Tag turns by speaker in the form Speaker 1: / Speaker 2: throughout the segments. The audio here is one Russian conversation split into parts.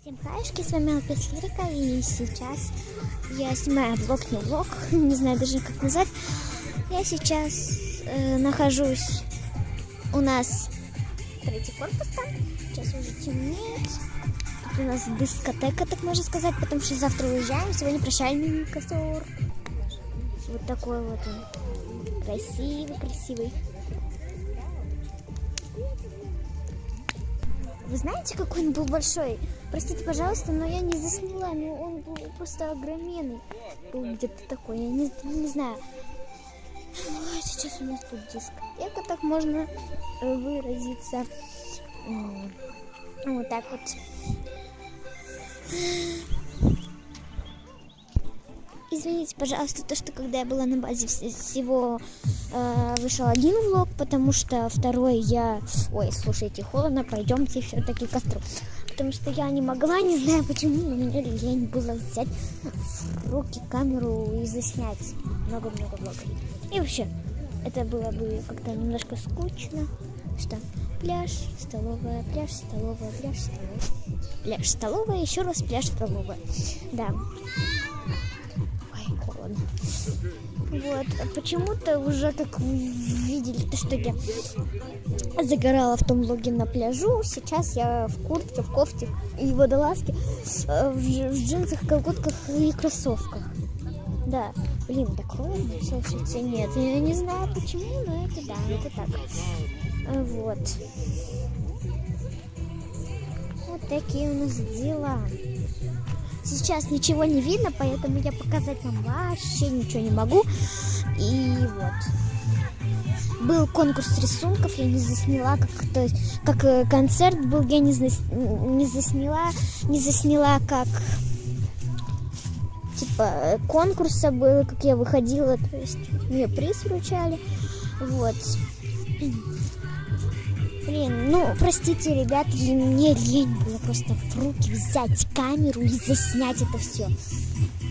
Speaker 1: Всем хаешки, с вами Алпес Лирика, и сейчас я снимаю влог, не влог, не знаю даже как назвать. Я сейчас нахожусь у нас третий корпус там, сейчас уже темнеет. Тут у нас дискотека, так можно сказать, потому что завтра уезжаем, сегодня прощальный костер. Вот такой вот он, красивый. Вы знаете, какой он был большой? Простите, пожалуйста, но я не засняла, но он был просто огроменный. Был где-то такой, я не знаю. Ой, сейчас у нас тут дискотека, так можно выразиться. Вот так вот. Извините, пожалуйста, то, что когда я была на базе, всего вышел один влог, потому что второй я... Ой, слушайте, холодно, пойдемте все-таки к костру. Потому что я не могла, не знаю почему, но мне лень было взять в руки камеру и заснять много-много влогов. И вообще, это было бы как-то немножко скучно. Что? Пляж, столовая, пляж, столовая, пляж, столовая. Пляж, столовая, еще раз пляж, столовая. Да. Холодно. Вот. Почему-то уже, как вы видели, то, что я загорала в том влоге на пляжу, сейчас я в куртке, в кофте и водолазке, в джинсах, колготках и кроссовках. Да. Блин, так холодно. Слушайте, нет, я не знаю почему, но это да, это так. Вот. Вот такие у нас дела. Сейчас ничего не видно, поэтому я показать вам вообще ничего не могу. И вот. Был конкурс рисунков, я не засняла, как концерт был, я не засняла, как типа конкурса было, как я выходила, то есть мне приз вручали. Вот. Блин, ну, простите, ребят, мне лень было просто в руки взять камеру и заснять это все.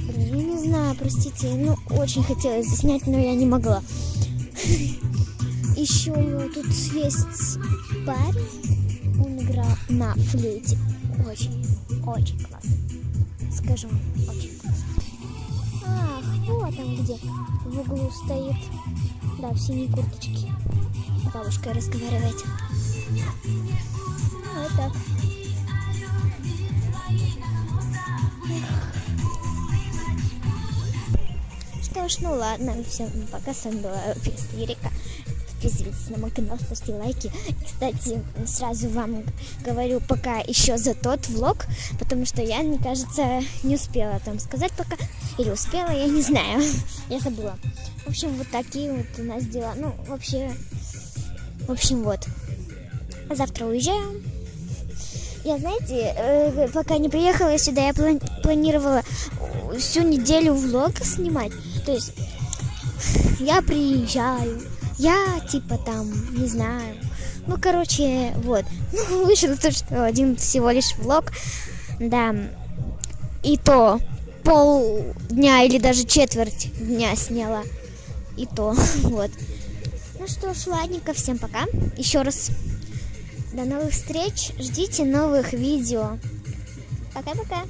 Speaker 1: Блин, я не знаю, простите, ну, очень хотелось заснять, но я не могла. Еще тут есть парень, он играл на флейте. Очень классно. Скажу вам, очень классно. Ах, вот он где, в углу стоит. Да, в синей курточке. Бабушка разговаривает. Вот так. Что ж, ну ладно, всем пока, с вами была Алпес Лирика. Подписывайтесь на мой канал, ставьте лайки. Кстати, сразу вам говорю пока еще за тот влог, потому что я, мне кажется, не успела там сказать пока. Или успела, я не знаю. Я забыла. В общем, вот такие вот у нас дела. Ну, вообще... В общем, вот. Завтра уезжаю. Я, знаете, пока не приехала сюда, я планировала всю неделю влог снимать. То есть, я приезжаю, я типа там, не знаю. Ну, короче, вот. Ну, вышло то, что один всего лишь влог. Да. И то полдня или даже четверть дня сняла. И то, вот. Ну что ж, ладненько, всем пока. Еще раз. До новых встреч. Ждите новых видео. Пока-пока.